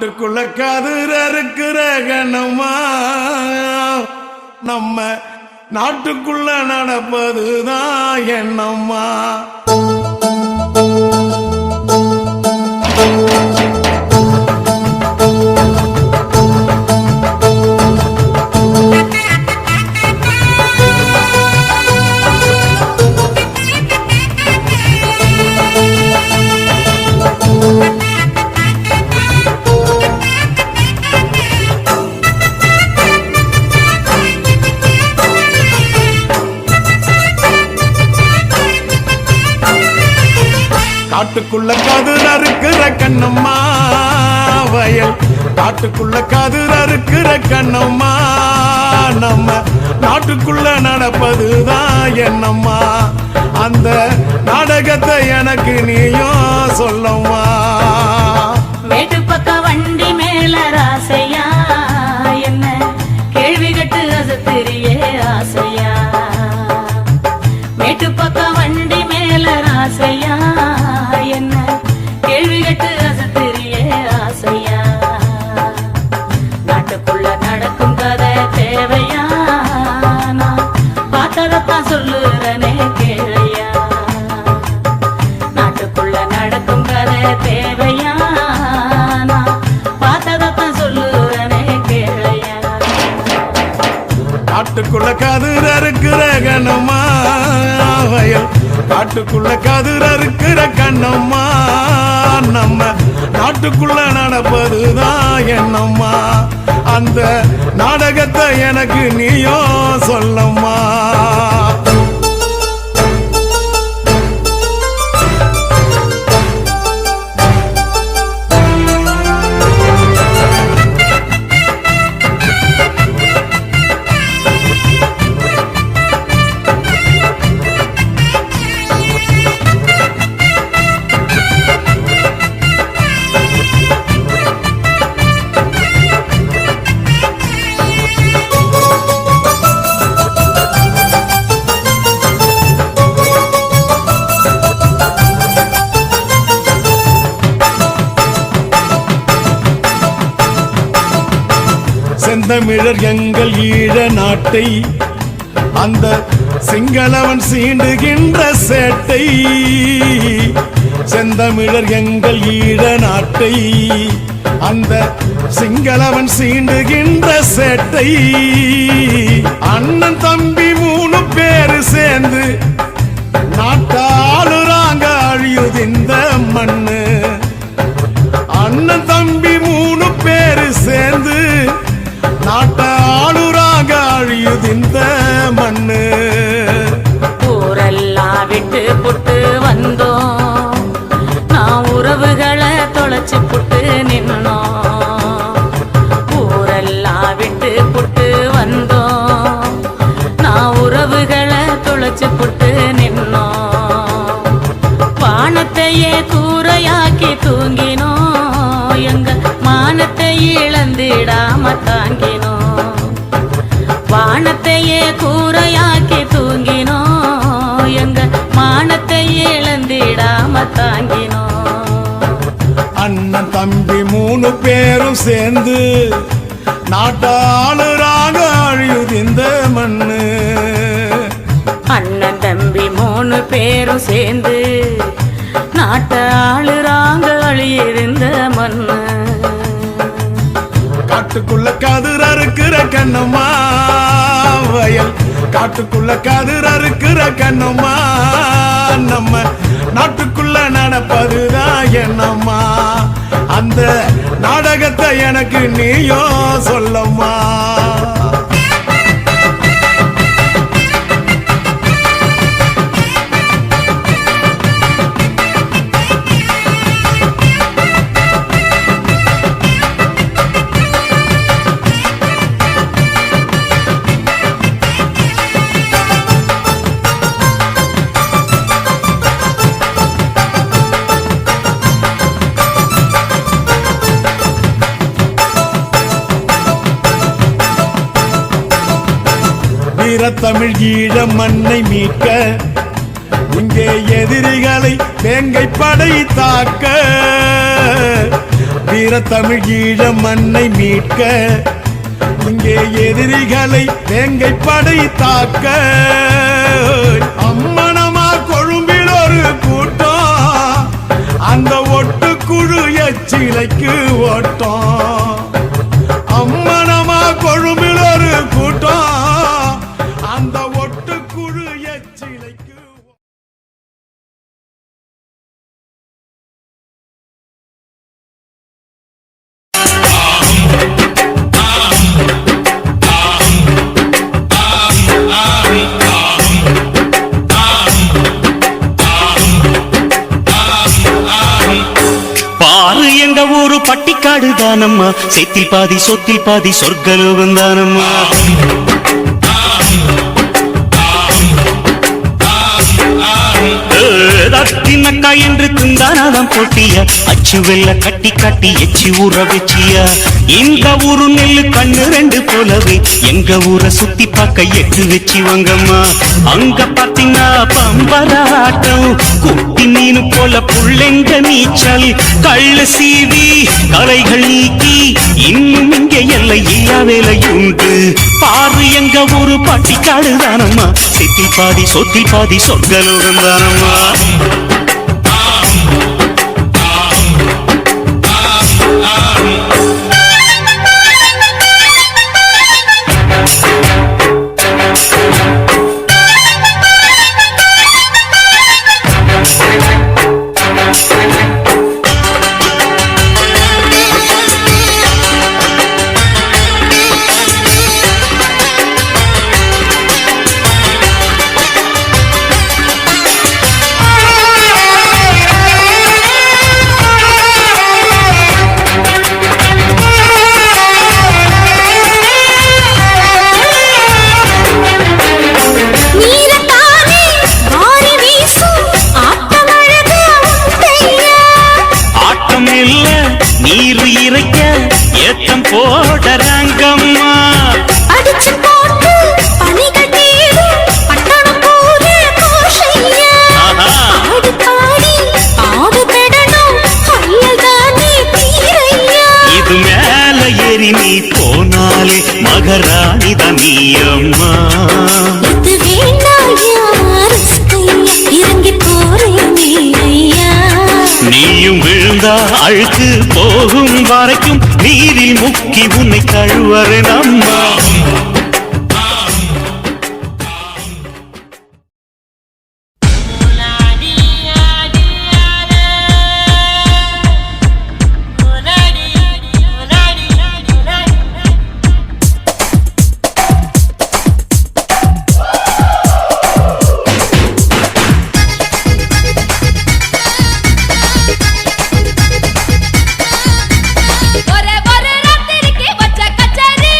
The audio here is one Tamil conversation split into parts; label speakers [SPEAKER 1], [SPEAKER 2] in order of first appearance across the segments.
[SPEAKER 1] காட்டுக்குள்ள கதிர இருக்கிற கணமா நம்ம நாட்டுக்குள்ள நடப்பதுதான் என்னம்மா. காட்டுக்குள்ள கதிர இருக்கிற கண்ணம்மா வயல், காட்டுக்குள்ள கதிர இருக்கிற கண்ணம்மா நம்ம நாட்டுக்குள்ள நடப்பதுதான் என்னம்மா. அந்த நாடகத்தை எனக்கு நீயும் சொல்லம்மா.
[SPEAKER 2] மேட்டு பக்க வண்டி மேல ராசையா என்ன கேள்வி கட்டு அசத்திரியே ஆசையா. மேட்டு பக்க வண்டி மேல ராசையா என்ன கேள்வி கட்டு அசத்திரியே ஆசையா. நாட்டுக்குள்ள நடக்கும் கதை தேவையா, நான் பார்த்ததான் சொல்லுறனே கேளையா. நாட்டுக்குள்ள நடக்கும் கதை தேவையா, நான் பார்த்ததான் சொல்லுறனே கேளையா.
[SPEAKER 1] காட்டுக்குள்ள கதிர இருக்கிற கண்ணம்மா வயல், காட்டுக்குள்ள கதிர இருக்கிற கண்ணம்மா நம்ம நாட்டுக்குள்ள நடப்பதுதான் என்னம்மா. அந்த நாடகத்தை எனக்கு நீயும் சொல்லம்மா. செந்தமிழர் எங்கள் ஈழ நாட்டை அந்த சிங்களவன் சீண்டுகின்ற சேட்டை. செந்தமிழர் எங்கள் ஈழ நாட்டை அந்த சிங்களவன் சீண்டுகின்ற சேட்டை. அண்ணன் தம்பி 3 பேரு சேர்ந்து நாட்டாளுறாங்க அழியுது இந்த மண்ணு. அண்ணன் தம்பி 3 பேரு சேர்ந்து நாட்டாளுறாக அழியுது இந்த மண்ணு.
[SPEAKER 2] ஊரெல்லாம் விட்டு புட்டு வந்தோம், நான் உறவுகளை தொலைச்சு புட்டு நின்னோம். ஊரெல்லாம் விட்டு புட்டு வந்தோம், நான் உறவுகளை தொலைச்சு புட்டு நின்னோம். வானத்தையே கூரையாக்கி தூங்கினோம், எங்க மானத்தை இழந்திடாம தாங்கினோம். வானத்தையே கூரையாக்கி தூங்கினோம், எங்க மானத்தை இழந்திடாம தாங்கினோம்.
[SPEAKER 1] அண்ணன் தம்பி 3 பேரும் சேர்ந்து நாட்டாளுறாக அழியுது இந்த மண்ணு.
[SPEAKER 2] அண்ணன் தம்பி 3 பேரும் சேர்ந்து நாட்டாளுறாங்க அழியிருந்த மண்ணு.
[SPEAKER 1] காட்டுக்குள்ள கதிர இருக்கிற கண்ணம்மா வயல், காட்டுக்குள்ள கதிர இருக்கிற கண்ணம்மா நம்ம நாட்டுக்குள்ள நடப்பதுதான் என்னம்மா. அந்த நாடகத்தை எனக்கு நீயும் சொல்லம்மா. வீரத்தமிழ் ஈழ மண்ணை மீட்க இங்கே எதிரிகளை வேங்கை படை தாக்க. வீர தமிழ் ஈழ மண்ணை மீட்க இங்கே எதிரிகளை வேங்கை படை தாக்க அம்மனமா கொழும்பில் ஒரு கூட்டம் அந்த ஒட்டுக்குழு எச்சிலைக்கு ஓட்டம் அம்மனமா கொழும்பில் ஒரு கூட்டம் அந்த ஒட்டுக்குழு எச்சிலைக்கு
[SPEAKER 3] பாரு எங்க ஊரு பட்டிக்காடு தானம்மா செத்தில் பாதி சொத்தில் பாதி சொர்க்கலோகம் தானம்மா தின்னக்கா என்று திந்தானாதான் போட்டியா அச்சு வெள்ள கட்டி கட்டி எச்சி ஊற வச்சியா இந்த ஊரு நெல்லு கண்ணு ரெண்டு போலவே எங்க ஊரை சுத்தி பார்க்க எட்டு வச்சு வாங்கம்மா அங்க பாத்தீங்கன்னா பம்பராட்டம் குட்டி மீனு போல புள்ளெங்க நீச்சல் கள்ளு சீவி கலைகள் நீக்கி இன்னும் இங்க எல்லை இல்லா வேலையுண்டு பாரு எங்க ஊரு பட்டிக்காடு தானம்மா செத்தில் பாதி சொத்தில் பாதி சொர்க்கலோகம் தானம்மா நீர் இறைக்க ஏத்தம் போடறாங்கம்மா
[SPEAKER 4] அடிச்சு போட்டு பணிகள் தேடு பட்டணம் போது கோஷையா ஆடி பாடி ஆடு பெடணும் ஐயதானே தீரையா
[SPEAKER 3] இது மேல ஏறி நீ போனாலே மகராணி தனியம்மா
[SPEAKER 4] இது வேண்டாயா இறங்கி போறேன் ஐயா
[SPEAKER 3] நீயும் விழுந்தா அழுக்கு போகும் வரைக்கும் நீரில் முக்கி உன்னை கழுவறேன் அம்மா
[SPEAKER 4] ஒரே ராத்திரிக்கு வச்ச கச்சேரி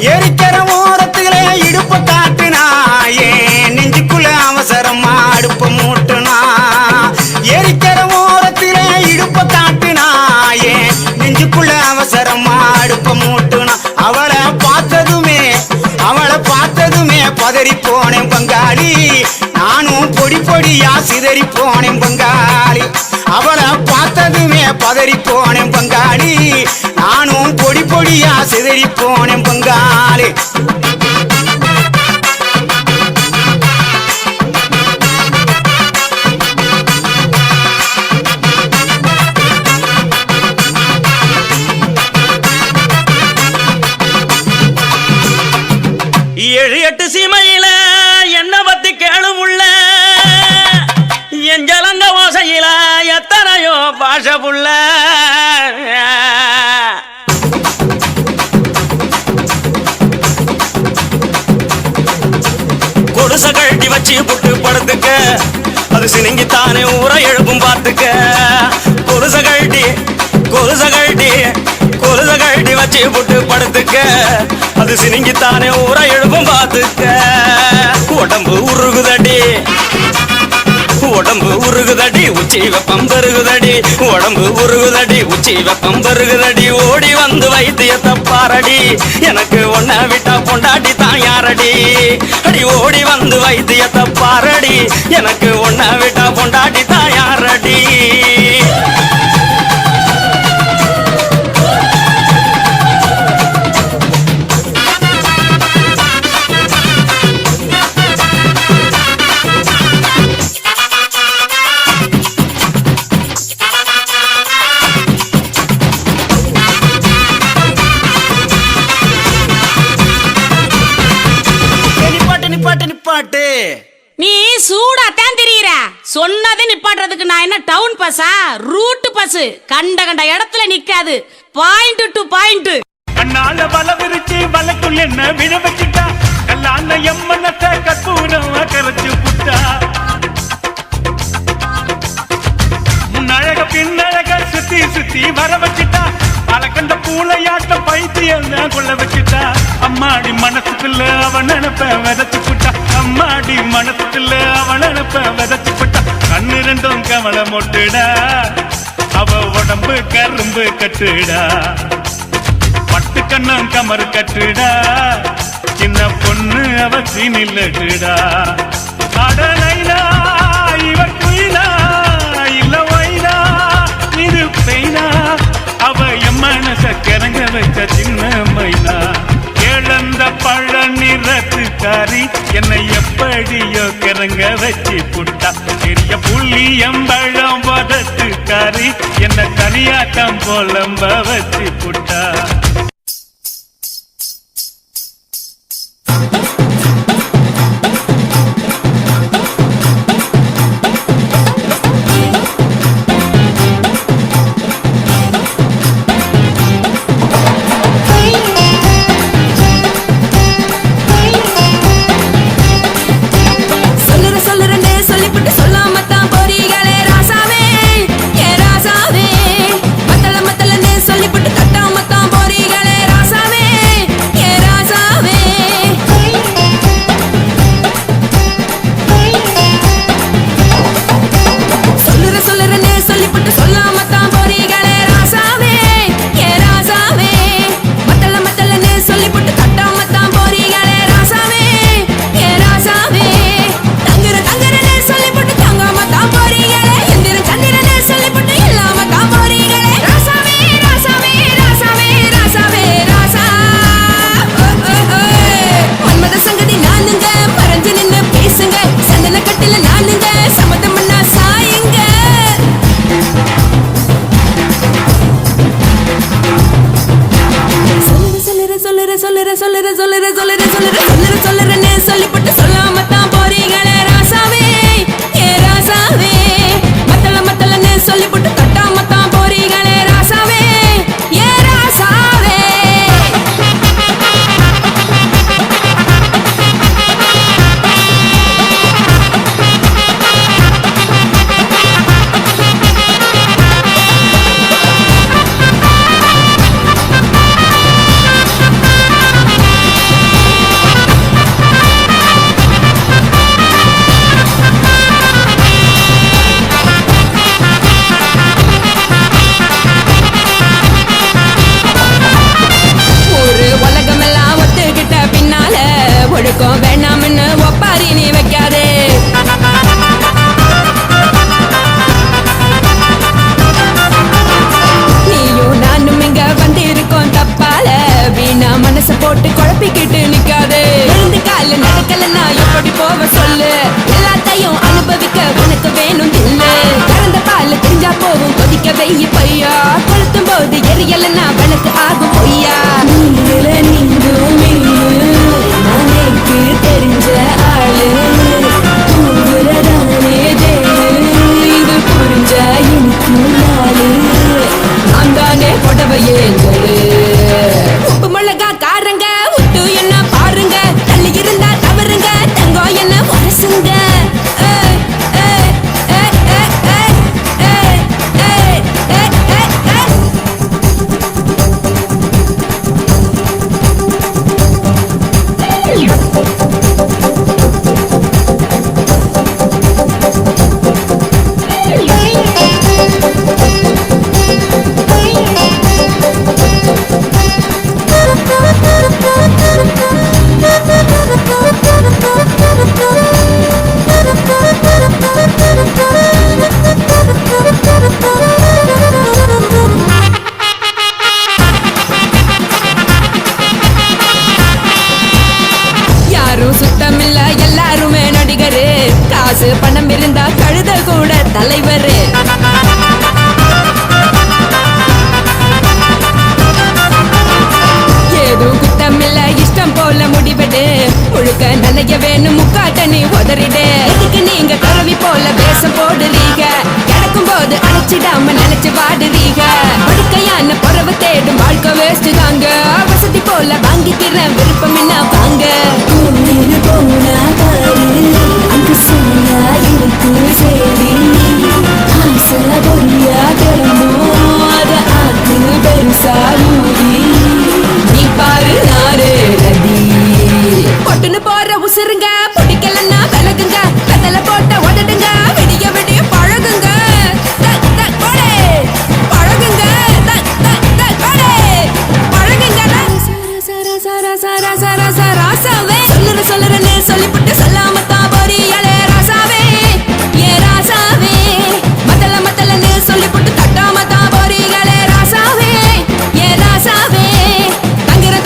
[SPEAKER 5] எரிக்கிற ஓரத்திலே இடுப்ப காட்டுனா ஏன் நெஞ்சுக்குள்ள அவசரமா அடுப்ப மூட்டுனா எரிக்கிற ஓரத்திலே இடுப்ப காட்டுனா ஏன் நெஞ்சுக்குள்ள அவசரமா அடுப்ப மூட்டுனா அவளை பார்த்ததுமே பதறி போனேன் பங்காளி நானும் பொடி பொடியா சிதறி போனேன் பங்காளி அவளை பார்த்ததுமே பதறி போனேன் பங்காளி நானும் பொடி பொடியா சிதறி போனேன் பங்காளி
[SPEAKER 3] ஏழு எட்டு சீமையில என்ன பத்தி கேளும் உள்ள என் ஜலங்க ஓசையில எத்தனையோ பாஷ புள்ள கொலுச கழட்டி வச்சு புட்டு படுத்துக்க அது சினிங்கித்தானே ஊரை எழுப்பும் பார்த்துக்க கொலுச கழட்டி வச்சு புட்டு படுத்துக்க அது சினிங்கித்தானே ஊரை எழுப்பும் பார்த்துக்க உடம்பு உருகுதடி உச்சி வெப்பம் பெருகுதடி உடம்பு உருகுதடி உச்சி வெப்பம் பெருகுதடி ஓடி வந்து வைத்தியத்தை பாரடி எனக்கு ஒன்ன விட்டா பொண்டாட்டி தான் யாரடி அடி ஓடி வந்து வைத்தியத்தை பாரடி எனக்கு ஒன்ன விட்டா பொண்டாட்டி தான் யாரடி
[SPEAKER 2] நீ சூடாத்தான் தெரியுற சொன்னதை நிப்பாட்டுறதுக்கு நான் என்ன டவுன் பஸ்ஸா ரூட் பஸ் கண்ட இடத்துல நிக்காது பாயிண்ட் டு பாயிண்ட்
[SPEAKER 1] கண்ணால வல விரிச்சு வலக்குள்ள என்ன விழ வச்சுட்டா கல்லான எம்மனத்தை கற்பூரம் கரைச்சு புட்டா முன்னழக பின்னழக சுத்தி வர வச்சுட்டா பலக்கண்ட பூளையாட்ட பைத்தியம் கொள்ள வச்சுட்டா அம்மாடி மனசுக்குள்ள அவன் நினைப்ப விதைச்சு புட்டா அம்மாடி மனசுக்குள்ள அவன் நினைப்ப விதைச்சு புட்டா கண்ணு ரெண்டும் கவலை மொட்டுடா அவ உடம்பு கரும்பு கட்டுடா பட்டு கண்ணம் கமரு கட்டுடா சின்ன பொண்ணு அவ சீனில்லட்டுடா கடலைனா இவ குயிலா இல்ல வைனா இது பெய்னா அவ என் மனச கிறங்க வச்ச சின்ன மைனா இழந்த பழ நிறத்துக்காரி என்னை எப்படியோ கிறங்க வச்சு புட்டா பெரிய புள்ளி எம்பழம் வதத்துக்காரி என்ன தனியாட்டம் போலம்ப வச்சு புட்டா
[SPEAKER 6] போட்டு குழப்பிக்கிட்டு நிக்காதே. எழுந்து கால நடக்கலன்னா எப்படி போவ சொல்லு. எல்லாத்தையும் அனுபவிக்க உனக்கு வேணும் இல்ல. கறந்த பால் தெரிஞ்சா போகும் கொதிக்க வெய்ய பையா. கொளுத்தும் போது எரியலன்னா வழக்கு ஆகும் பொய்யா. நீங்கள நீங்கும் நானேக்கு தெரிஞ்ச ஆளு. தூங்குறதானே தேடு இது புரிஞ்ச எனக்கு நாளு. நான் தானே புடவையே உப்பு மிளகா காரங்க விட்டு என்ன பாருங்க. தள்ளி இருந்தா தவறுங்க தங்கம் என்ன வரசுங்க. யாரும் சுத்தமில்ல எல்லாருமே நடிகரு. காசு பணம் இருந்தா கழுத கூட தலைவரு. ஏதும் குத்தமில்ல இஷ்டம் போல முடிவிடு. முழுக்க நினைக்க வேணும் முக்காட்ட நீ உதறிடு. இதுக்கு நீங்க கரவி போல வேஷம் போடுறீங்க. கிடக்கும் போது அணைச்சிடாம நினைச்சு பாடுறீங்க. படுக்கையான புறவை தேடும் வாழ்க்கை வேஸ்ட் தாங்க. வசதி போல வாங்கிக்கிற விருப்பம் என்ன வாங்க. போனா பாரு அங்கு சொல்ல இருக்கு சரி. ஆசை பொரியா கிளம்பும் அத ஆக்கு பெருசா ஊதி. நீ பாரு நாரே நதி பொட்டுன்னு போற உசுருங்க. பிடிக்கலன்னா விலகுங்க. கதல போட்ட உதடுங்க. விடிய விடிய பழகுங்க. பழகுங்க பழகுங்க. ராசாவே சொல்லுறன்னு சொல்லிவிட்டு சொல்லாமத்தான் போறியாளே ராசாவே. ஏ ராசாவே மத்தலன்னு சொல்லிவிட்டு தட்டாமத்தான் போறீங்களே ராசாவே. ஏ ராசாவே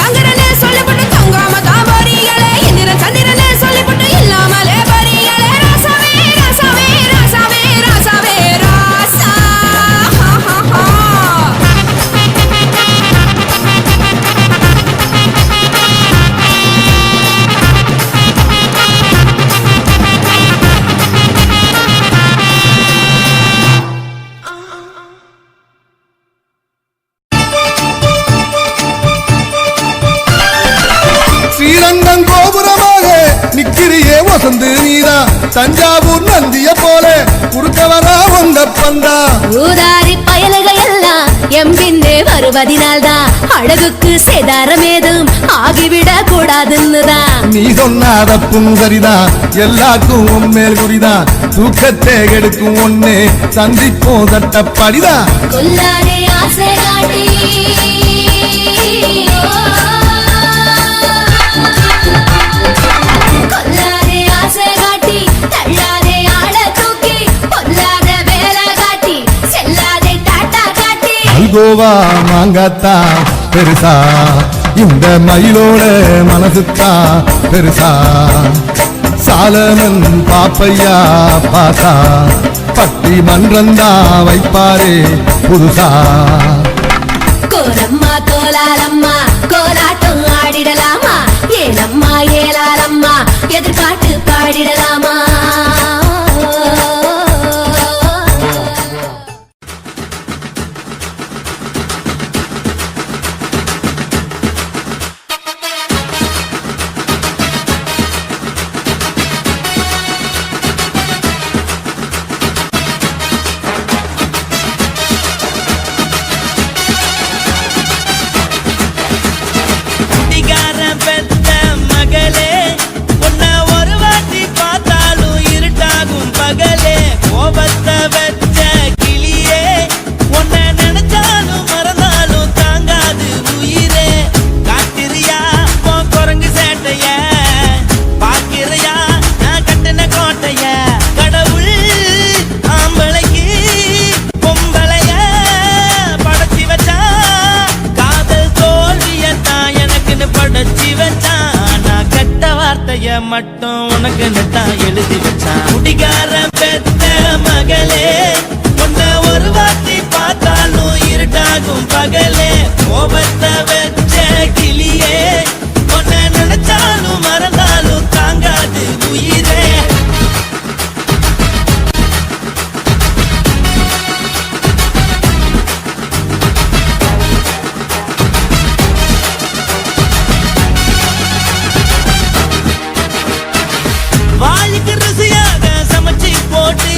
[SPEAKER 6] தங்குறன்னு சொல்லிவிட்டு தங்காமத்தான் போறீங்களே. இந்திரன் சந்திரன்னு சொல்லிவிட்டு இல்லாமலே போறீங்களே ராசாவே. ராசாவே ராசாவே ராசாவே ராசா.
[SPEAKER 7] ஸ்ரீரங்கம் கோபுரமாக நிக்கிறியே வசந்து நீதா. தஞ்சாவூர் நந்திய போல குறுக்கவரா வந்த பந்தா.
[SPEAKER 4] ஊதாரி பயல்கள் எல்லாம் எம்பிந்தே வருவதினால்தான் அழகுக்கு சேதாரம் ஏதும் ஆகிவிடக் கூடாதுன்னுதான்.
[SPEAKER 7] நீ சொன்னாத புங்கரிதான் எல்லாருக்கும் உண்மேல் குறிதான். தூக்கத்தை கெடுக்கும் ஒண்ணு சந்திப்போம் தட்டப்படிதான்.
[SPEAKER 4] கொல்லாதே ஆசை காட்டி கொல்லாதே ஆசை காட்டி தள்ளாதே ஆள தூக்கி பொல்லாத வேலை காட்டி செல்லாதே டாட்டா காட்டி.
[SPEAKER 7] அல்கோவா மாங்காத்தா பெருசா இந்த மயிலோட மனசுத்தா பெருசா. சாலமன் பாப்பையா பாசா பட்டி மன்றந்தா வைப்பாரே புதுசா.
[SPEAKER 4] கோலம்மா கோலாலம்மா கோலாட்டம் ஆடிடலாமா. ஏலம்மா ஏலாலம்மா எதிர்பாட்டு பாடிடலாமா.
[SPEAKER 8] எனக்குன்னு படைச்சி வச்சான் நான் கெட்ட வார்த்தைய மட்டும் உனக்குன்னு தான் எழுதி வச்சான் குடிகார பெத்த மகளே உன்னை ஒரு வார்த்தை பார்த்தாலும் இருட்டாகும் பகலே கோபத்தை வச்ச கிளியே உன்னை நினைச்சாலும் மறந்தாலும் தாங்காது உயிரே வாய்க்கு ருசியாக சமைச்சு போட்டு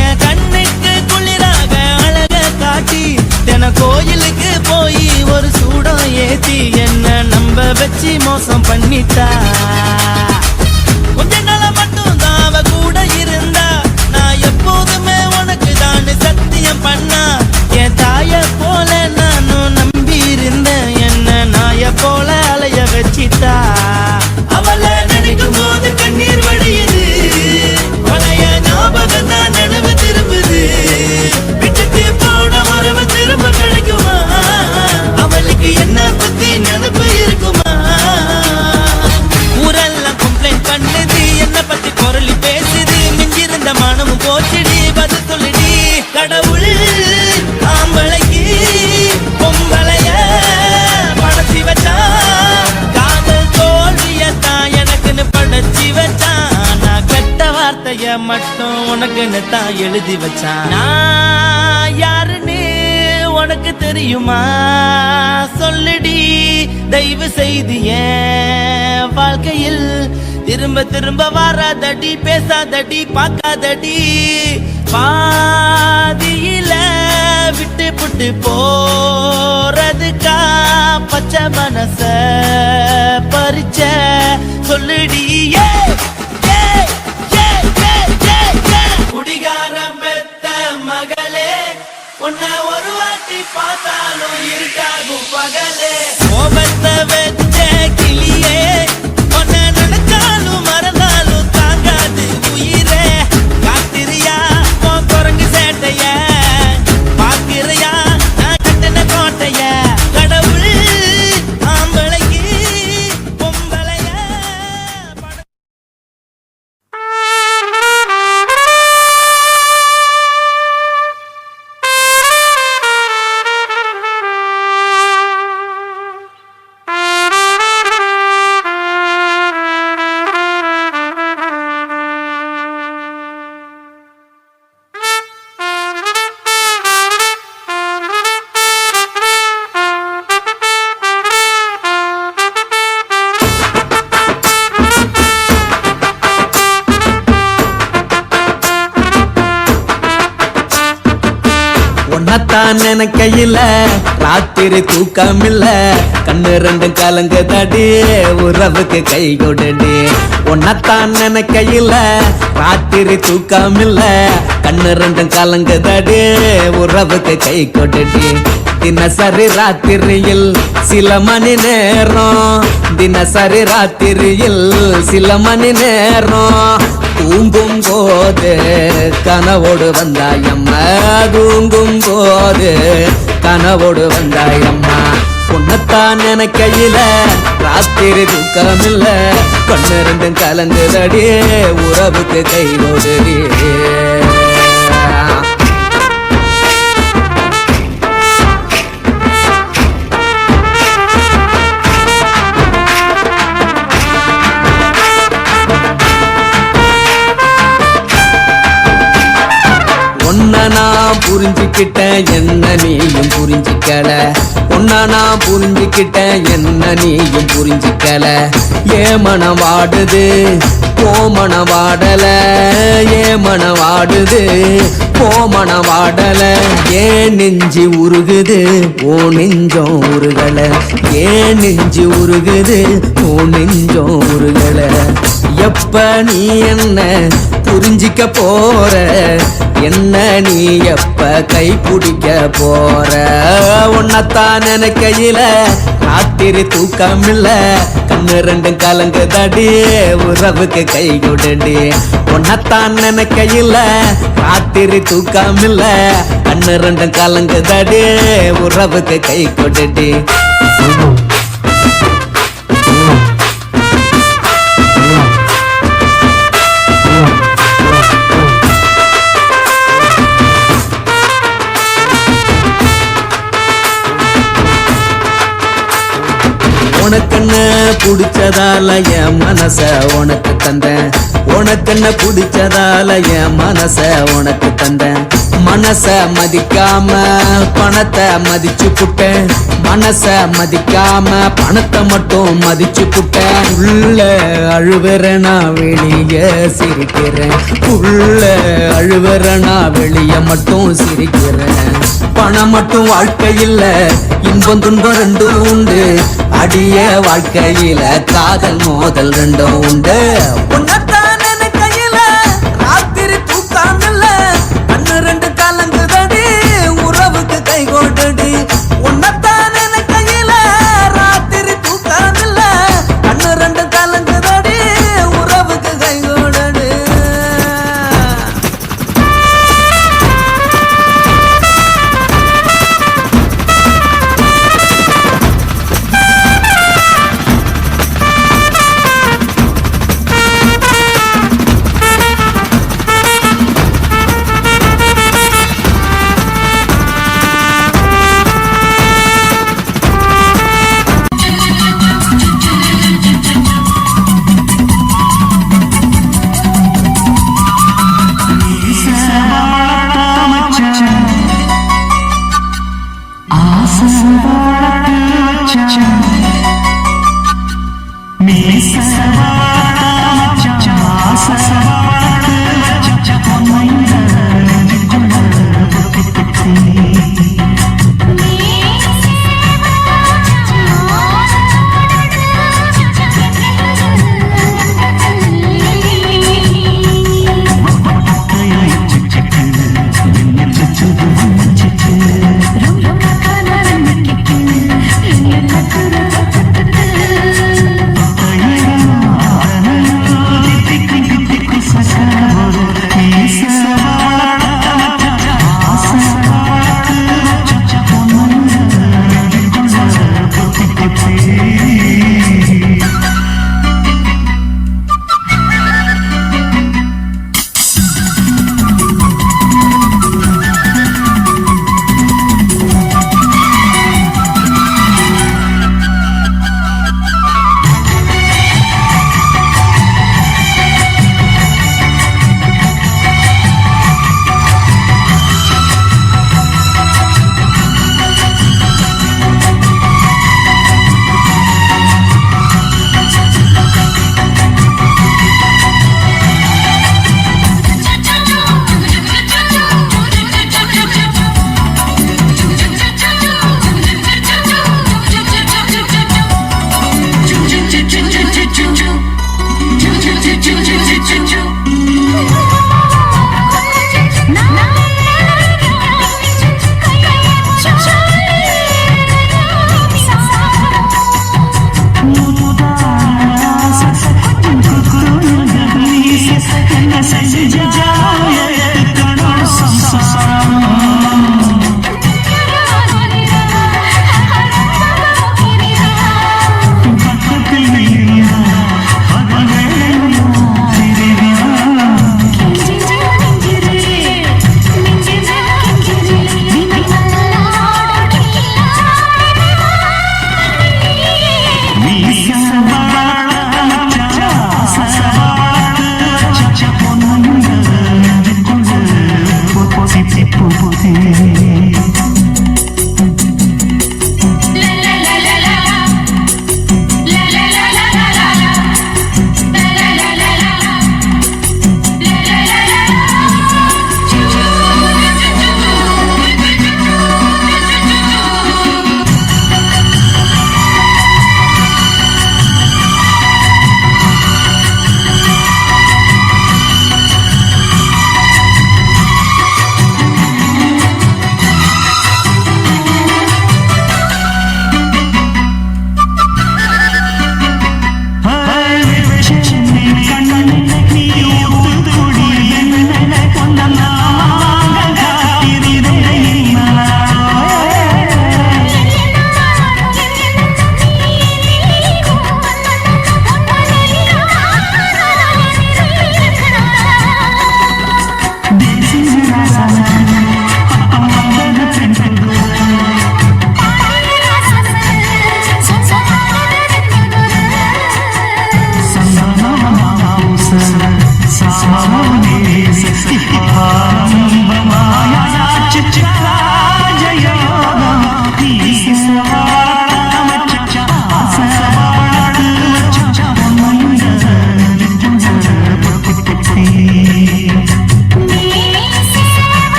[SPEAKER 8] என் கண்ணுக்கு குளிராக அழக காட்டி தின கோயிலுக்கு போய் ஒரு சூடம் ஏத்தி என்ன நம்ப வச்சு மோசம் பண்ணிட்டா கொஞ்ச நாள மட்டும் தான் அவ கூட இருந்தா நான் எப்போதுமே உனக்கு தான் சத்தியம் பண்ணா என் தாய போல நானும் நம்பி இருந்தேன் என்ன நாய போல அலைய வச்சிட்டா அவளை நினைக்கும் போது கண்ணீர் வடியுது பழைய ஞாபகம் தான் நினைவு திரும்புது விட்டுட்டு போன உறவு திரும்ப கிடைக்குமா அவளுக்கு என்ன பத்தி நினைப்பு இருக்குமா ஊரெல்லாம் கம்ப்ளைண்ட் பண்ணுது என்ன பத்தி குரலி பேசுது மிஞ்சிருந்த மானமும் போச்சுடி பதில் சொல்லுடி கடவுள் ஆம்பளைக்கு பொம்பளைய படைச்சி வச்சா காதல் தோல்வியத்தான் எனக்குன்னு படைச்சி வச்சான் நான் கெட்ட வார்த்தைய மட்டும் உனக்குன்னு தான் எழுதி வச்சான் நான் யாருன்னு உனக்கு தெரியுமா சொல்லுடி தயவு செய்து என் வாழ்க்கையில் திரும்ப திரும்ப வராதடி பேசாதடி பார்க்காதடி பாதியில விட்டு புட்டு போறதுக்கா பச்சை மனச பறிச்ச சொல்லுடி குடிகாரம் பெத்த மகளே உன்னை ஒரு வாட்டி பார்த்தாலும் இருக்காகும் பகலே கோபத்தை வச்ச கிளியே உன்னை நினைச்சாலும் மறந்தாலும் தாங்காது உயிரே காத்திரியா உன் குரங்கு சேட்டைய பாக்கிறியா நான் கட்டின கோட்டைய கடவுள் ஆம்பளைக்கு பொம்பளைய உன்னத்தான் நினைக்கையில ராத்திரி தூக்கமில்ல கண்ணு ரெண்டும் கலங்குதடி உறவுக்கு கை கொடுடி உன்னத்தான் நினைக்கையில ராத்திரி தூக்கமில்ல கண்ணு ரெண்டும் கலங்குதடி உறவுக்கு கை கொடுடி தினசரி ராத்திரியில் சில மணி நேரம் தினசரி ராத்திரியில் சில மணி நேரம் தூங்கும் போது கனவோடு வந்தாயம்மா தூங்கும் போது கனவோடு வந்தாயம்மா உன்னத்தான் நினைக்கையில ராத்திரி தூக்கமில்ல கண்ணு ரெண்டும் கலங்குதடி உறவுக்கு கை கொடுடி உன்னை நான் புரிஞ்சுக்கிட்டேன் என்ன நீயும் புரிஞ்சிக்கல உன்னை நான் புரிஞ்சுக்கிட்டேன் என்ன நீயும் புரிஞ்சிக்கல ஏன் மனம் வாடுது போ மனம் வாடல ஏன் மனம் வாடுது போ மனம் வாடல ஏன் நெஞ்சு உருகுது ஓ நெஞ்சம் உருகல ஏன் நெஞ்சு உருகுது ஓ நெஞ்சம் உருகல எப்ப நீ என்ன புரிஞ்சிக்க போற என்ன நீ எப்ப கை பிடிக்க போற உன்னத்தான் நினைக்கையில ராத்திரி தூக்கமில்ல கண்ணு ரெண்டும் கலங்குதடி உறவுக்கு கை கொடுடி உன்னத்தான் நினைக்கையில ராத்திரி தூக்கமில்ல கண்ணு ரெண்டும் கலங்குதடி உறவுக்கு கை கொடுடி
[SPEAKER 9] உனக்கென்ன பிடிச்சதால என் மனச உனக்கு தந்தேன் உனக்கென்ன பிடிச்சதால என் மனச உனக்கு தந்தேன் மனச மதிக்காம பணத்தை மதிச்சு புட்டேன் மனச மதிக்காம பணத்தை மட்டும் மதிச்சு புட்டேன் உள்ள அழுவுறேனா வெளிய சிரிக்கிறேன் உள்ள அழுவுறேனா வெளிய மட்டும் சிரிக்கிறேன் பணம் மட்டும் வாழ்க்கையில் இன்பம் துன்பம் ரெண்டும் உண்டு அடிய வாழ்க்கையில காதல் மோதல் ரெண்டும் உண்டு உன்னத்தான் கையில ராத்திரி தூக்காமல்ல கண்ணு ரெண்டு கலங்குதடி உறவுக்கு கை கோட்டடி உன்னத்தான் கையில ராத்திரி தூக்காமல்ல கண்ணு ரெண்டு கலங்குதடி உறவுக்கு கை கோட்டடி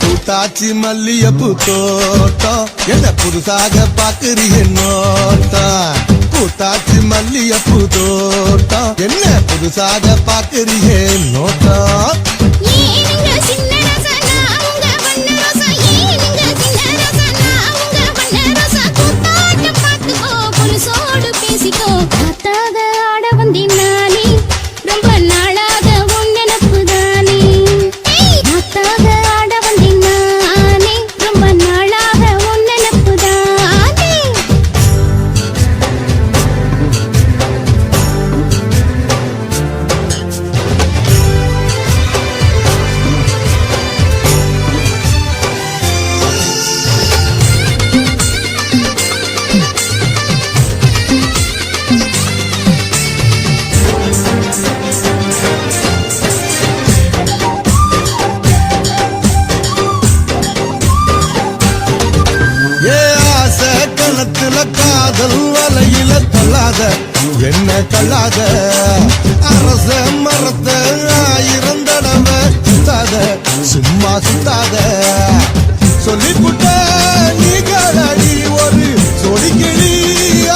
[SPEAKER 7] கூத்தாச்சி மல்லியப்பூ தோட்டம் என்ன புதுசாக பாக்குறிய நோட்டம் கூத்தாச்சி மல்லியப்பூ தோட்டம் என்ன புதுசாக பாக்குறிய நோட்டம்
[SPEAKER 4] பேசிக்கோ காத்தாக ஆட வந்தேன் நானே ரொம்ப நாளாக உன் நினப்பு தானே காத்தாக ஆட வந்தேன் நானே ரொம்ப நாளாக உன் நினப்பு தானே
[SPEAKER 7] காதல் வலையில தள்ளாத என்ன தள்ளாத அரச மரத்த 1000 தடவை சுத்தாத சும்மா சுத்தாத சொல்லிப்புட்ட நீ காடாடி ஒரு சொடிக்கிளி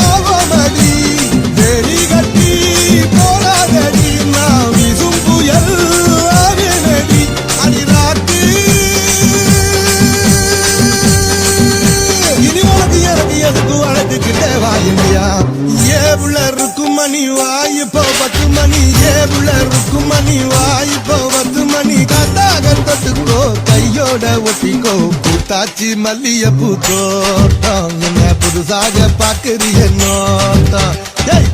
[SPEAKER 7] ஆவமடி வெறி கட்டி போராடடி நான் வீசும் புயல் ஆவேனடி அடிராட்டி இனி உனக்கு எனக்கு எதுக்கு வளர்த்துக்கிட்டே வாயிலையா ஏவுல இருக்கும் மணி வாய்ப்போ 10 மணி ஏவுல இருக்கும் மணி வாய்ப்போ 10 மணி காத்தாக தொட்டுக்கோ கையோட ஒட்டிக்கோ கூத்தாச்சி மல்லியப்பூ தோட்டம் என்ன புதுசாக பாக்குறிய நோட்டம்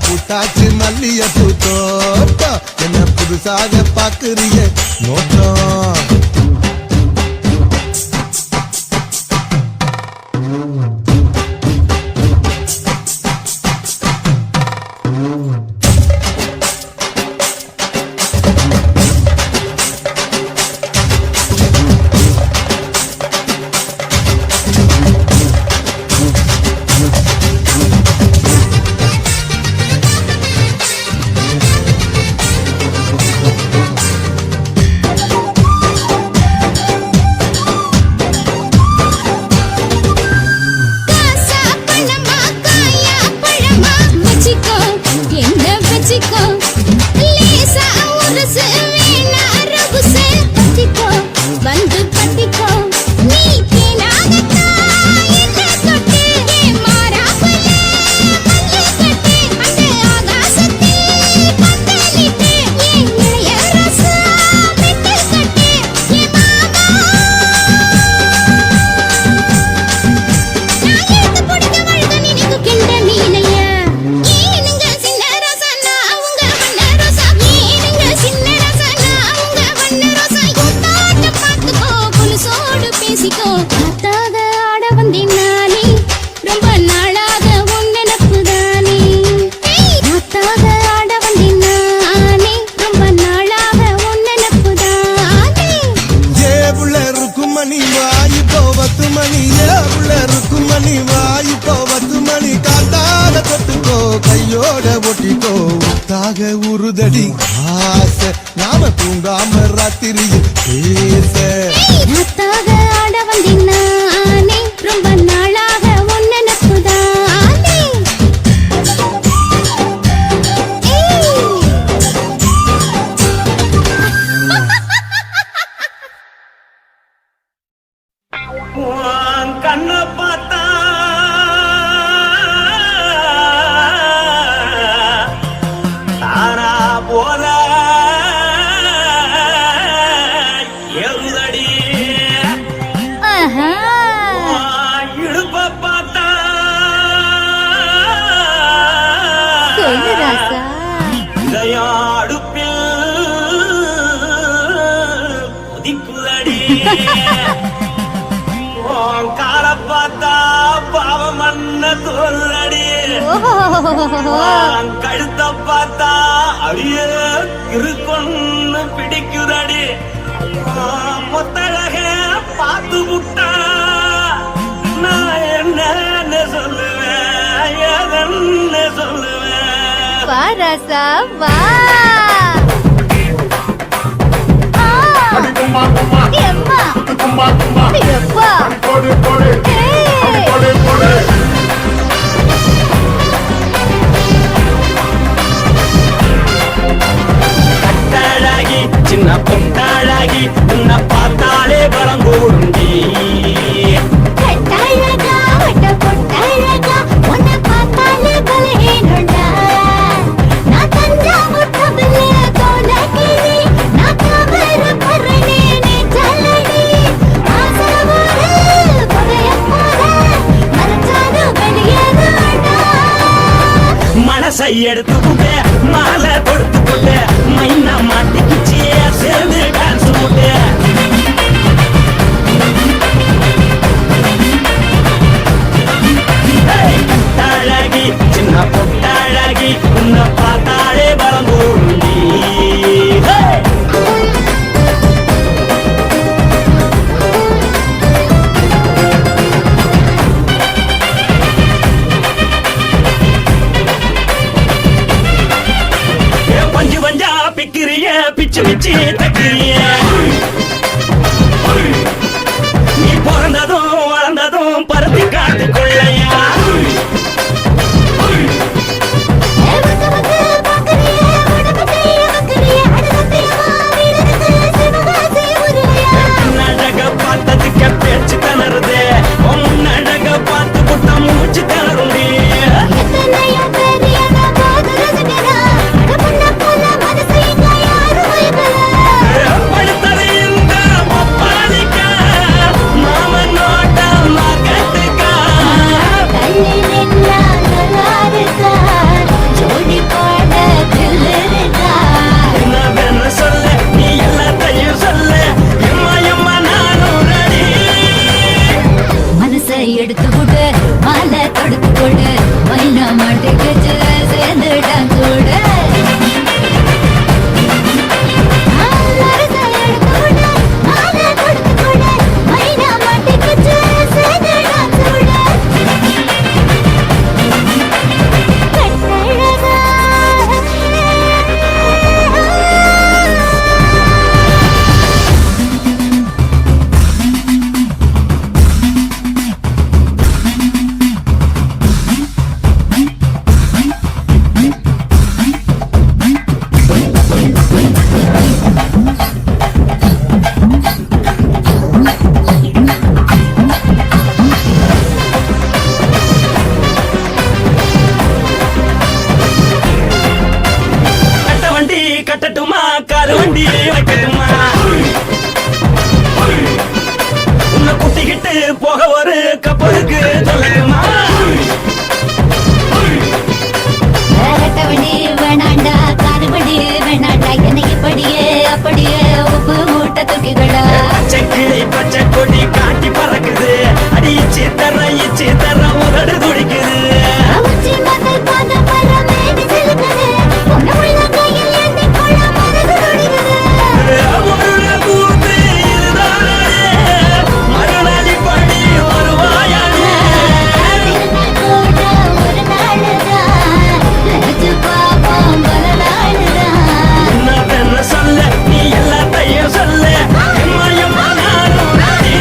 [SPEAKER 7] கூத்தாச்சி மல்லியப்பூ தோட்டம் என்ன புதுசாக பாக்குறிய நோட்டம் உருதடி ஆசை நாம தூங்காம ராத்திரியில் பேச
[SPEAKER 4] ஆட வந்தேன் நானே ரொம்ப நாளாக உன் நினப்புதானே
[SPEAKER 1] கண்ண பார்த்தா தானா போல எருதடி இடுப்ப பார்த்தா
[SPEAKER 8] பார்த்தா பாவம் மண்ண தோல்றடி கழுத்த பார்த்தா அடியே இருக்குன்னு பிடிக்குதடி மொத்தழக பார்த்து விட்டா நான் என்ன சொல்லுவேன் எதன்னு சொல்லுவேன்
[SPEAKER 4] பாராசா வா எம்மா எப்பா
[SPEAKER 8] கட்டாளாகி சின்ன பொட்டாளாகி உன்னை பார்த்தாலே பரங்கூடுண்டி
[SPEAKER 4] கட்டாழகா வட்ட பொட்டாழகா உன்னை பார்த்தாலே பலஹீனண்டா நான் தஞ்சாவூர் தபிலே கோலகிரி நான் கவர பரணே நீ சல்லடி ஆசவரே படைய போல மரச்சாது வெளியேறடா
[SPEAKER 8] மனசை எடுத்துக்கிட்டே மாலை கொடுத்துக்கிட்டே மைனா மாட்டிக்கிச்சே சேர்ந்து டான்ஸ் போட்டு கட்டாழகி சின்ன பொட்டாழகி உன்னை பார்த்தாலே பரங்கூடுண்டி பஞ்சு பஞ்சா பிக்கிறிய பிச்சு பிச்சு தக்கிறிய நீ பிறந்ததும் வளர்ந்ததும் பருத்தி காத்து கொள்ளையா அழக பார்த்ததுக்கு பேச்சு தளருது உன் அழக பார்த்து புட்ட மூச்சு தளருண்டி படுத்தது இந்த ஒப்பாளிக்கா மாமன் நோட்ட மார்க்கெட்டுக்கா என்ன சொல்ல நீ எல்லாத்தையும் சொல்ல எம்மா எம்மா நானும் ரெடி
[SPEAKER 4] மனசை எடுத்து கொடு மாலை தொடுத்து கொடு மைனா மாட்டுக்கு சேர்ந்து டான்ஸ் கொடு
[SPEAKER 8] கட்ட வண்டி கட்டட்டுமா காரு வண்டி வைக்கட்டுமா உன்னை குட்டிக்கிட்டு போக ஒரு கப்பலுக்கு சொல்லட்டுமா
[SPEAKER 4] வண்டி வேணாண்டா காருபடி வேணாண்டா என்னைக்கு படியே அப்படியே உப்பு மூட்டை தூக்கிக்கடா
[SPEAKER 8] பச்சைக்கிளி பச்சை கொடி காட்டி பறக்குது அடி இச்சி தர உதடு துடிக்குது
[SPEAKER 4] உச்சி மகள் பாத பரமேடி செலுக்குது பொண்ணு உள்ள கையில் எண்ணி கொள்ள மனது துடிக்குது
[SPEAKER 8] முருக கூத்து இதுதானே மறுநாளி படி வருவாயானே
[SPEAKER 4] கூட ஒரு நாளுதான் நினைச்சு பாப்போம் பல நாளுதான்
[SPEAKER 8] என்ன சொல்ல நீ எல்லாத்தையும் சொல்ல எம்மா எம்மா நானும் ரெடி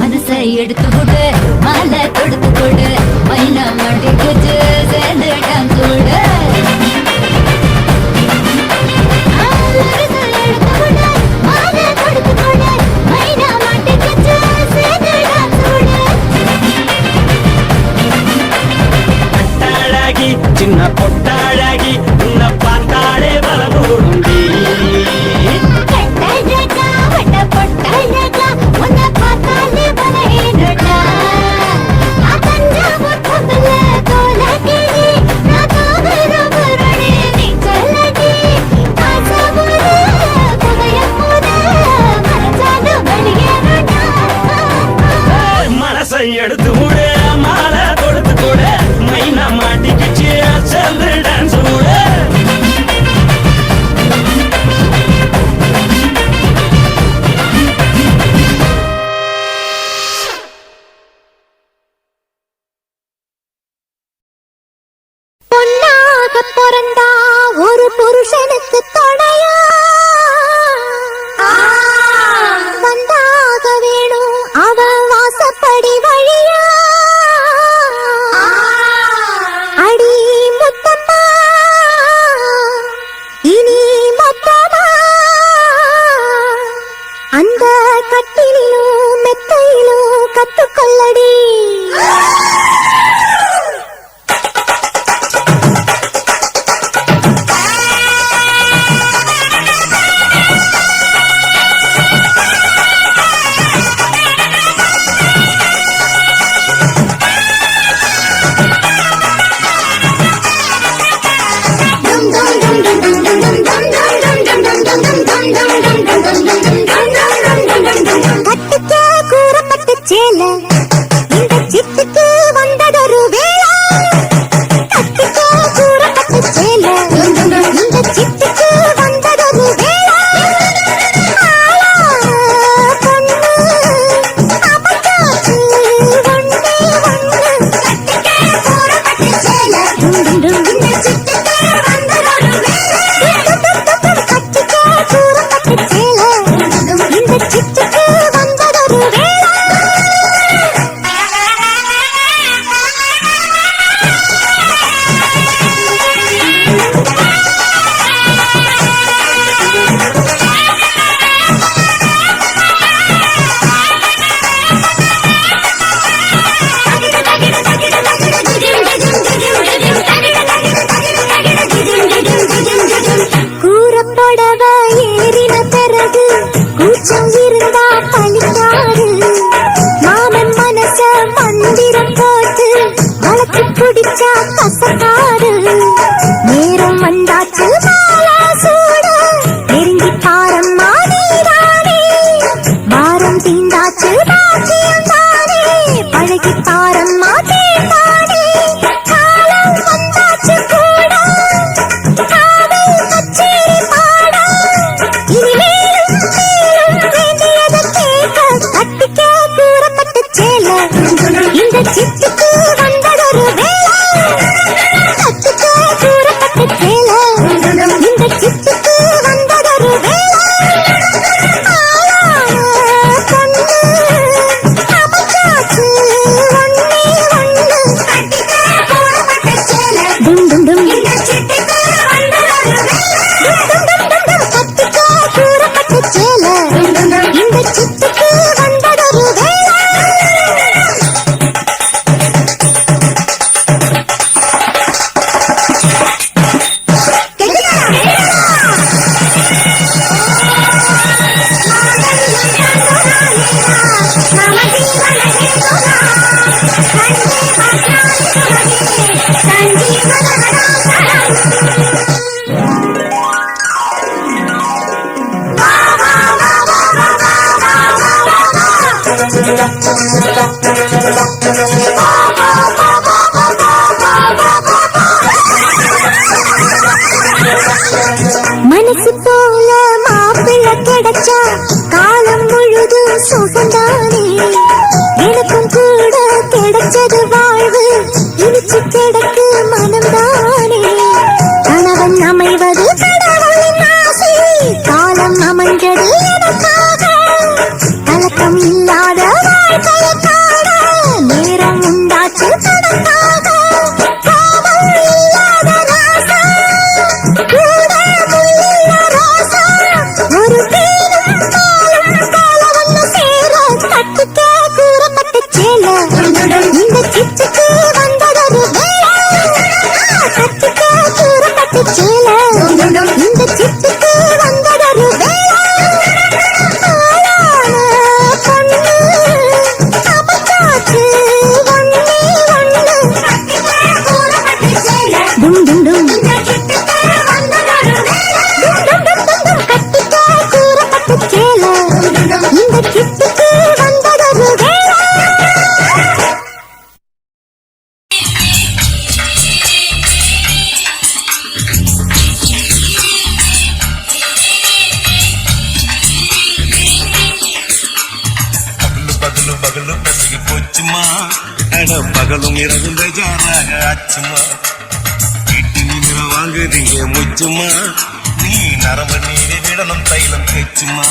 [SPEAKER 4] மனசை எடுத்து கொடு மாலை தொடுத்து கொடு மைனா மாட்டுக்கு சேர்ந்து டான்ஸ் கொடு
[SPEAKER 8] கட்டாளாகி சின்ன பொட்டாளாகி உன்னை பார்த்தாலே பலகூடுண்டி
[SPEAKER 4] கட்டழகா வட்ட பொட்டழகா உன்னை பார்த்தாலே பலஹீனடா நான் தஞ்சா
[SPEAKER 8] கொலுசை எடுத்து விடு மாலை கொடுத்து கூட மைனா மாட்டிக்கிச்சு சேர்ந்து டான்ஸ் விடு
[SPEAKER 4] பொன்னாக பிறந்தா ஒரு புருஷனுக்கு துணையா வந்தாக வேணும் அவன் வாசப்படி வழியா அடி முத்தம்மா இனி மொத்தமா அந்த கட்டிலும் மெத்தையிலும் கத்துக்கொள்ளடி கட்டுக்கே கூறப்பட்ட சேல இந்த சித்துக்கு வந்ததொரு வேளா கட்டுக்கே கூறப்பட்ட சேல இந்த சித்துக்கு வந்ததொரு வேளா பொண்ணு அபச்சாச்சு ஒண்ணே ஒண்ணு கட்டுக்கே கூறப்பட்ட சேல இந்த சித்துக்கு வந்ததொரு வேளா கட்டுக்கே கூறப்பட்ட சேல இந்த சித்துக்கு வந்ததொரு வேளா கூறப்படவ ஏறின பிறகு கூச்சம் இருந்தா பழிக்காது மாமன் மனச மந்திரம் போட்டு வளர்த்து குடிச்சா கசக்காது நேரம் வந்தாச்சு மாலா சூட நெருங்கி பாரம்மா நீதானே பாரம் தீந்தாச்சு பாக்கியம் தானே பழகி பாரம்மா தேந்தானே காலம் வந்தாச்சு கூட காதல் கச்சேரி பாட இனிமேலும் மேலும் வேண்டியதை கேட்க கட்டிக்க கூறப்பட்ட சேல இந்த சித்துக்கு வந்ததொரு வேளா கட்டிக்க கூறப்பட்ட சேல இந்த சித்துக்கு வந்ததொரு வேளா பொண்ணு அபச்சாச்சு ஒண்ணே ஒண்ணு கட்டிக்க கூறப்பட்ட சேல டும் டும் டும் இந்த சித்துக்கு வந்ததொரு வேளா கட்டிக்க கூறப்பட்ட சேல இந்த சித்துக்கு வந்ததொரு வேளா மனசு போல மாப்பிள்ளை கிடைச்சா காலம் முழுதும் சுகந்தானே எனக்கும் கூட கிடைச்சது வாழ்வு இனிச்சு கிடக்கு மனம்தானே கணவன் அமைவது கடவுளின் ஆசை காலம் அமைஞ்சது எனக்காக கலக்கம் இல்லாத வாழ்க்கையை காண நேரம்
[SPEAKER 10] பகலு பசகி போச்சுமா அட பகலும் இரவும் பெஜாராக ஆச்சுமா வீட்டு நீங்க வாங்குறீங்க முச்சுமா நீ நரம்பு நீரை விடணும் தைலம் தேச்சுமா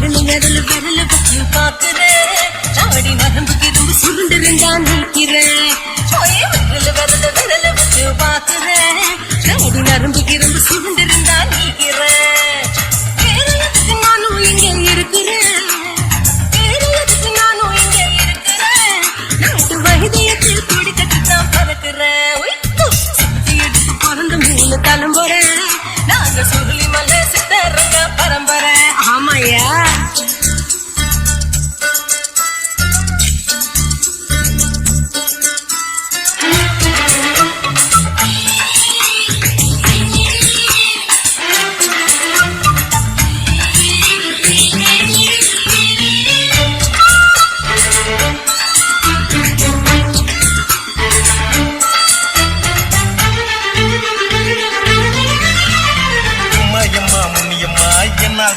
[SPEAKER 4] விரல வச்சு பாக்குறேன் நாடி நரம்புக்கு ரொம்ப சுருண்டிருந்தா நீக்கிறேன் விரல வச்சு பாக்குறேன் நாடி நரம்புக்கு ரொம்ப சுருண்டிருந்தா நீக்கிறேன் வேற எதுக்கு நானும் இங்க இருக்கிறேன் வேற எதுக்கு நானும் இங்க இருக்கிறேன் நாட்டு வைத்தியத்தில் கொடி கட்டித்தான் பறக்கிறேன் சுத்தி எடுத்து பிறந்த 3 தலைமுறை நாங்க சுருளி மலை சித்தரங்க பரம்பரை ஆமாயா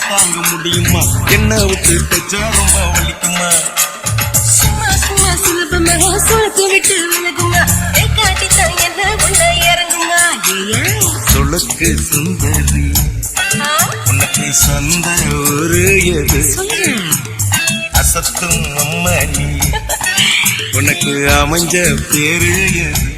[SPEAKER 10] தாங்க முடியுமா என்ன விட்டு தச்சா ரொம்ப வலிக்குமா
[SPEAKER 4] சும்மா சும்மா சுலபமா சுலத்து விட்டு விலகுமா காட்டித்தான் என்ன உள்ள இறங்குமா
[SPEAKER 10] சொலுக்கு சுந்தரி உனக்கு சொந்த ஒரு எது அசத்தும் அம்மணி உனக்கு அமைஞ்ச பேரு எது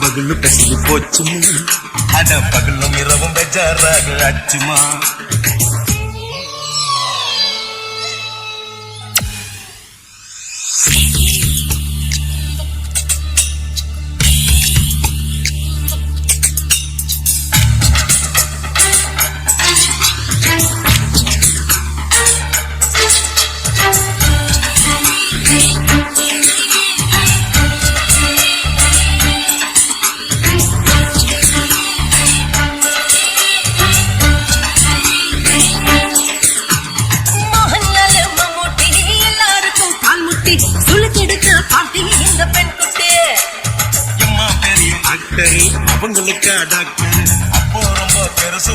[SPEAKER 10] பகலு பசு போச்சுமா அட பகலும் இரவும் பெஜாராக ஆச்சுமா அவங்களுக்கா டாக்டர் அப்போ ரொம்ப பெருசு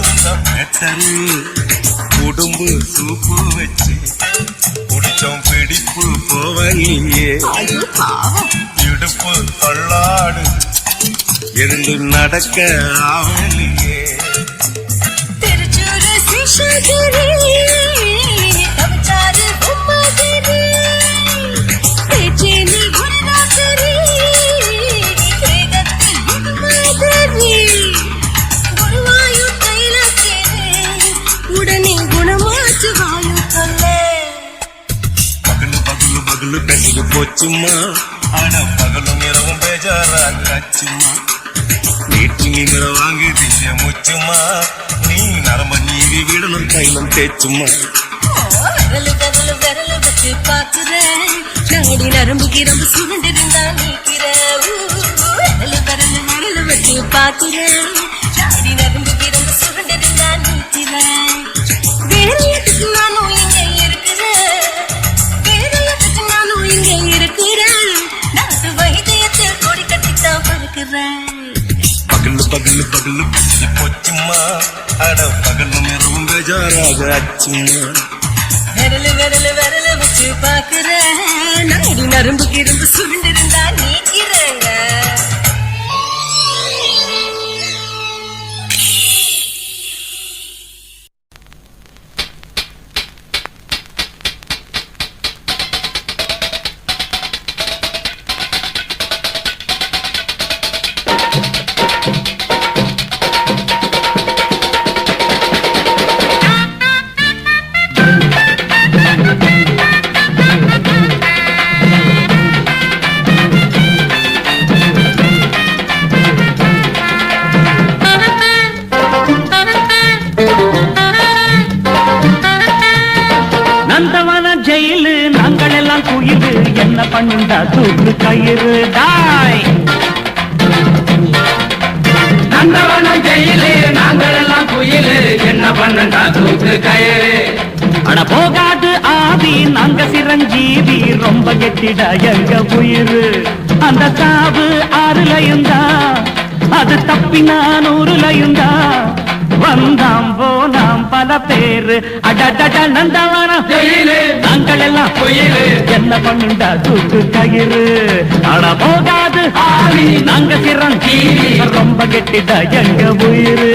[SPEAKER 10] பெட்டரு உடம்பு சூப்பு வச்சு குடிச்சோம் பிடிப்பு போவலியே இடுப்பு தள்ளாடு எழுந்து நடக்க ஆவலியே பகலு பசு போச்சுமா ஆனா பகலும் இரவும் பேஜாராக ஆச்சுமா வீட்டு நீங்க வாங்குதீங்க முச்சுமா நீ நரம்ப நீவி விடணும் தைலம் தேச்சுமா
[SPEAKER 4] விரல வச்சு பாக்குறேன் நாடி நரம்புக்கு ரொம்ப சுருண்டிருந்தா நீக்கிறேன் விரல வச்சு பாக்குறேன் நாடி நரம்புக்கு ரொம்ப சுருண்டிருந்தா நீக்கிறேன் வேற எதுக்கு நானும் இங்க இருக்கிறேன் வேற எதுக்கு நானும் இங்க இருக்கிறேன் நாட்டு வைத்தியத்தில் கொடி கட்டித்தான் பறக்கிறேன்
[SPEAKER 10] பகலு பசு போச்சுமா அட பகலும் இரவும் பேஜாராக ஆச்சுமா
[SPEAKER 4] விரல வச்சு பாக்குறேன் நாடி நரம்புக்கு ரொம்ப சுருண்டிருந்தா நீக்கிறேங்க
[SPEAKER 3] என்ன பண்ணுண்டா தூக்கு கயிறு டாய்
[SPEAKER 8] நந்தவன ஜெயிலு நாங்கள் எல்லாம் குயிலு என்ன பண்ணா தூக்கு கயிறு
[SPEAKER 3] அட போகாது ஆவி நாங்க சிரஞ்சீவி ரொம்ப கெட்டிட எங்க உயிர் அந்த சாவு 6லயும் தான் அது தப்பினா 100லயும் தான் வந்தாம் போனாம் பல பேரு அடடட நந்தவனம்
[SPEAKER 8] ஜெயிலு
[SPEAKER 3] நாங்கள் எல்லாம்
[SPEAKER 8] குயிலு
[SPEAKER 3] என்ன பண்ணுண்டா தூக்கு கயிறு அட போகாது ஆவி நாங்க சிரஞ்சீவி ரொம்ப கெட்டிட எங்க உயிர்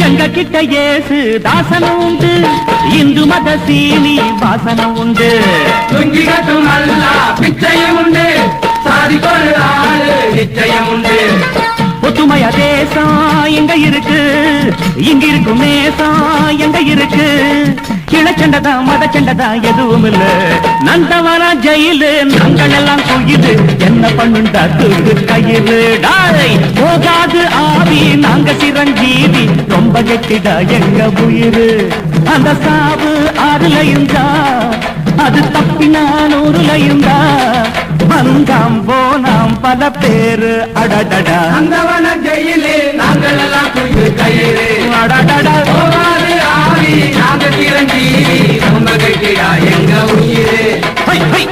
[SPEAKER 3] எங்க கிட்ட ஏசு தாசனம் உண்டு இந்து மத சீனி வாசனம் உண்டு
[SPEAKER 8] துங்கி கட்டும் அல்லா பிச்சையும் உண்டு சாதி கொரு ஆளு நிச்சயம் உண்டு
[SPEAKER 3] ஒத்துமையா தேசம் எங்க இருக்கு இங்க இருக்கும் நேசம் எங்க இருக்கு கிழச்சண்டதா மதச்சண்டதா எதுவும் இல்ல நந்தவன ஜெயிலு நாங்கள் எல்லாம் குயிலு என்ன பண்ணுண்டா தூக்கு கயிறு டாய் போகாது ஆவி நாங்க சிரஞ்சீவி ரொம்ப கெட்டிடா எங்க உயிரு அந்த சாவு 6லயும் தான் அது தப்பினா 100லயும் தான் வந்தாம் போனாம் பல பேரு அடடடா
[SPEAKER 8] நந்தவன ஜெயிலு நாங்கள் எல்லாம் குயிலு கயிறு
[SPEAKER 3] அடடடா
[SPEAKER 8] போகாது ஆவி நாங்க சிரஞ்சீவி ரொம்ப கெட்டிடா எங்க உயிரு
[SPEAKER 3] ஹை ஹை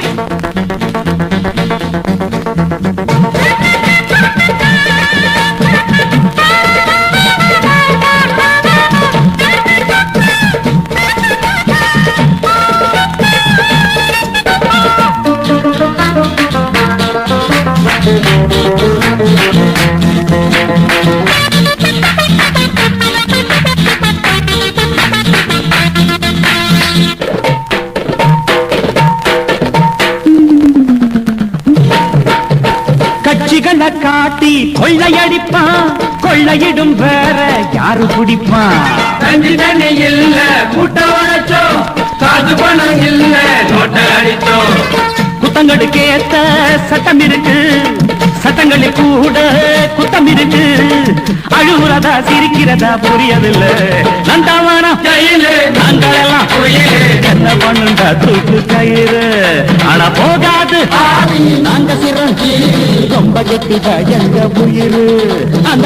[SPEAKER 3] கட்சிகளை காட்டி கொள்ளையடிப்பான் கொள்ளையிடும் வேற யாரு குடிப்பான்
[SPEAKER 8] தண்ணி தண்ணி இல்ல கூட்ட உழைச்சோம் காசு பணம் இல்ல நோட்டை அடிச்சோம்
[SPEAKER 3] குத்தங்களுக்கு ஏத்த சட்டம் இருக்கு சட்டங்களில் கூட குத்தம் இருக்கு அழுகுறதா சிரிக்கிறதா புரியவில்லை நந்தவனம்
[SPEAKER 8] ஜெயிலு
[SPEAKER 3] நாங்கள் எல்லாம்
[SPEAKER 8] குயிலு
[SPEAKER 3] என்ன பண்ணுண்டா தூக்கு கயிறு ஆனா போகாது நாங்க சிரம் ரொம்ப கெட்டிதா எங்க உயிரு அந்த